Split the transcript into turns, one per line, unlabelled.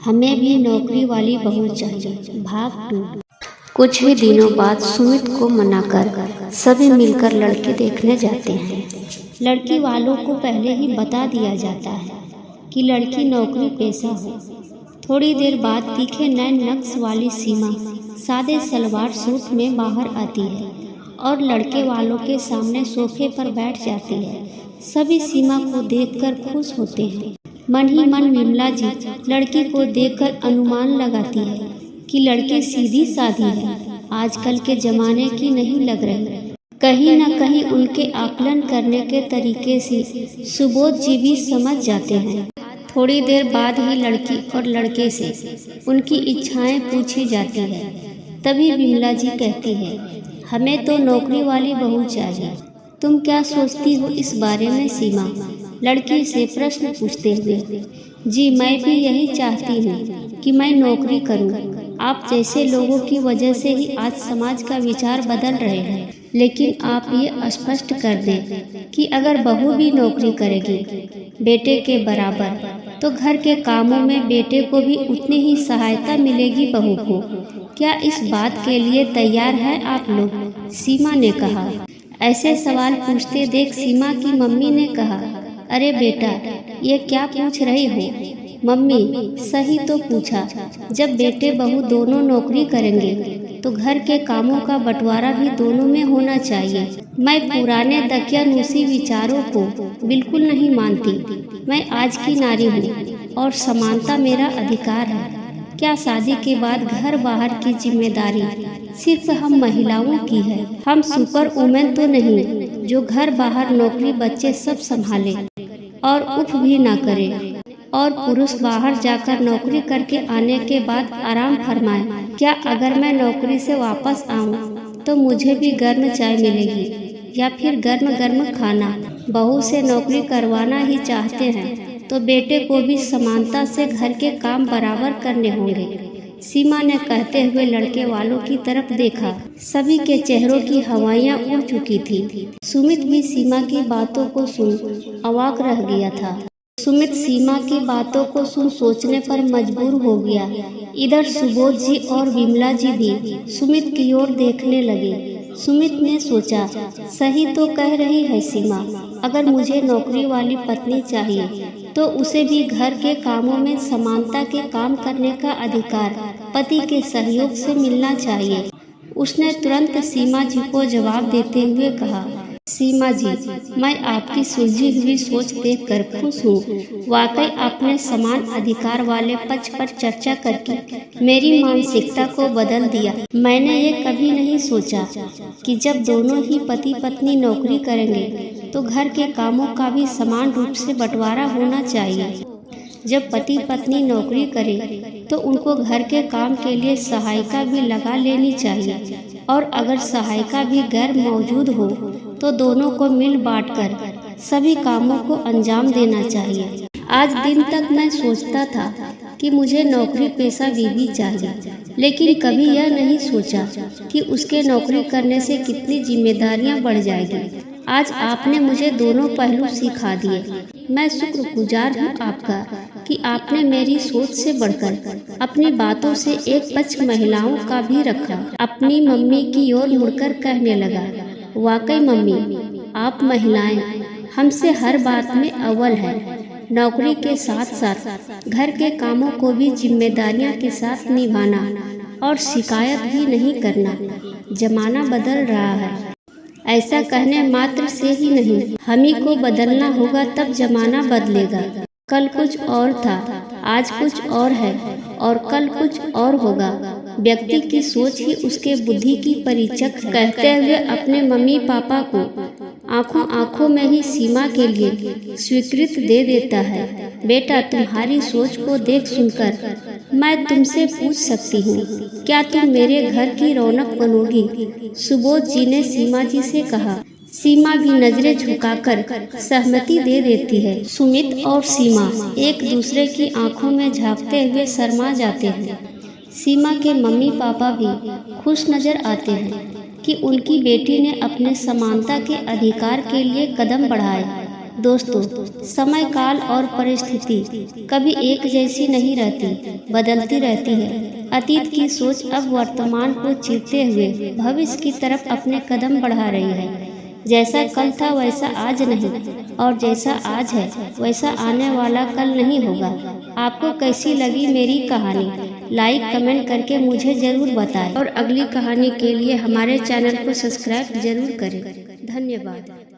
हमें भी नौकरी वाली बहू चाहिए। भाग 2। कुछ ही दिनों बाद सुमित को मनाकर सभी मिलकर लड़के देखने जाते हैं। लड़की वालों को पहले ही बता दिया जाता है कि लड़की नौकरी पेशा हो। थोड़ी देर बाद तीखे नैन नक्श वाली सीमा सादे सलवार सूट में बाहर आती है और लड़के वालों के सामने सोफे पर बैठ जाती है। सभी सीमा को देखकर खुश होते हैं। मन ही मन विमला जी लड़की को देखकर अनुमान लगाती है कि लड़की सीधी सादी है, आजकल के जमाने की नहीं लग रही। कहीं न कहीं उनके आकलन करने के तरीके से सुबोध जी भी समझ जाते हैं। थोड़ी देर बाद ही लड़की और लड़के से उनकी इच्छाएं पूछी जाती है। तभी विमला जी कहती है, हमें तो नौकरी वाली बहू चाहिए। तुम क्या सोचती हो इस बारे में सीमा? लड़की से प्रश्न पूछते हुए। जी मैं भी यही चाहती हूँ कि मैं नौकरी करूँ। आप जैसे लोगों की वजह से ही आज समाज का विचार बदल रहे हैं। लेकिन आप ये स्पष्ट कर दें कि अगर बहू भी नौकरी करेगी बेटे के बराबर, तो घर के कामों में बेटे को भी उतनी ही सहायता मिलेगी बहू को। क्या इस बात के लिए तैयार है आप लोग? सीमा ने कहा। ऐसे सवाल पूछते देख सीमा की मम्मी ने कहा, अरे बेटा ये क्या पूछ रही हो? मम्मी सही तो पूछा। जब बेटे बहू दोनों नौकरी करेंगे तो घर के कामों का बंटवारा भी दोनों में होना चाहिए। मैं पुराने दकियानूसी विचारों को बिल्कुल नहीं मानती। मैं आज की नारी हूँ और समानता मेरा अधिकार है। क्या शादी के बाद घर बाहर की जिम्मेदारी सिर्फ हम महिलाओं की है? हम सुपर वुमेन तो नहीं जो घर बाहर नौकरी बच्चे सब संभाले और उफ भी ना करे, और पुरुष बाहर जाकर नौकरी करके आने के बाद आराम फरमाए। क्या अगर मैं नौकरी से वापस आऊं तो मुझे भी गर्म चाय मिलेगी या फिर गर्म गर्म खाना? बहू से नौकरी करवाना ही चाहते हैं तो बेटे को भी समानता से घर के काम बराबर करने होंगे। सीमा ने कहते हुए लड़के वालों की तरफ देखा। सभी के चेहरों की हवाइयाँ उड़ चुकी थी। सुमित भी सीमा की बातों को सुन अवाक रह गया था। सुमित सीमा की बातों को सुन सोचने पर मजबूर हो गया। इधर सुबोध जी और विमला जी भी सुमित की ओर देखने लगे। सुमित ने सोचा, सही तो कह रही है सीमा। अगर मुझे नौकरी वाली पत्नी चाहिए तो उसे भी घर के कामों में समानता के काम करने का अधिकार पति के सहयोग से मिलना चाहिए। उसने तुरंत सीमा जी को जवाब देते हुए कहा, सीमा जी मैं आपकी सुलझी हुई सोच देखकर खुश हूँ। वाकई आपने समान अधिकार वाले पक्ष पर चर्चा करके मेरी मानसिकता को बदल दिया। मैंने ये कभी नहीं सोचा कि जब दोनों ही पति पत्नी नौकरी करेंगे तो घर के कामों का भी समान रूप से बंटवारा होना चाहिए। जब पति पत्नी नौकरी करें तो उनको घर के काम के लिए सहायिका भी लगा लेनी चाहिए, और अगर सहायिका भी गैर मौजूद हो तो दोनों को मिल बांटकर सभी कामों को अंजाम देना चाहिए। आज दिन तक मैं सोचता था कि मुझे नौकरी पेशा बीवी चाहिए, लेकिन कभी यह नहीं सोचा कि उसके नौकरी करने से कितनी जिम्मेदारियां बढ़ जाएगी। आज आपने मुझे दोनों पहलू सिखा दिए। मैं शुक्रगुजार हूँ आपका कि आपने मेरी सोच से बढ़कर अपनी बातों से एक पक्ष महिलाओं का भी रखा। अपनी मम्मी की ओर मुड़कर कहने लगा, वाकई मम्मी आप महिलाएं हमसे हर बात में अव्वल है। नौकरी के साथ साथ घर के कामों को भी जिम्मेदारियां के साथ निभाना और शिकायत भी नहीं करना। जमाना बदल रहा है। ऐसा कहने मात्र से ही नहीं, हम ही को बदलना होगा, तब जमाना बदलेगा। कल कुछ और था, आज कुछ और है और कल कुछ और होगा। व्यक्ति की सोच ही उसके बुद्धि की परीक्षक। कहते हुए अपने मम्मी पापा को आंखों आंखों में ही सीमा के लिए स्वीकृत दे देता है। बेटा तुम्हारी सोच को देख सुनकर मैं तुमसे पूछ सकती हूँ, क्या तुम मेरे घर की रौनक बनोगी? सुबोध जी ने सीमा जी से कहा। सीमा भी नजरें झुकाकर सहमति दे देती है। सुमित और सीमा एक दूसरे की आंखों में झांकते हुए शर्मा जाते हैं। सीमा के मम्मी पापा भी खुश नजर आते हैं कि उनकी बेटी ने अपने समानता के अधिकार के लिए कदम बढ़ाए। दोस्तों, समय काल और परिस्थिति कभी एक जैसी नहीं रहती, बदलती रहती है। अतीत की सोच अब वर्तमान को चीरते हुए भविष्य की तरफ अपने कदम बढ़ा रही है। जैसा कल था वैसा आज नहीं, और जैसा आज है वैसा आने वाला कल नहीं होगा। आपको कैसी लगी मेरी कहानी? लाइक कमेंट करके मुझे ज़रूर बताएं और अगली कहानी के लिए हमारे चैनल को सब्सक्राइब जरूर करें। धन्यवाद।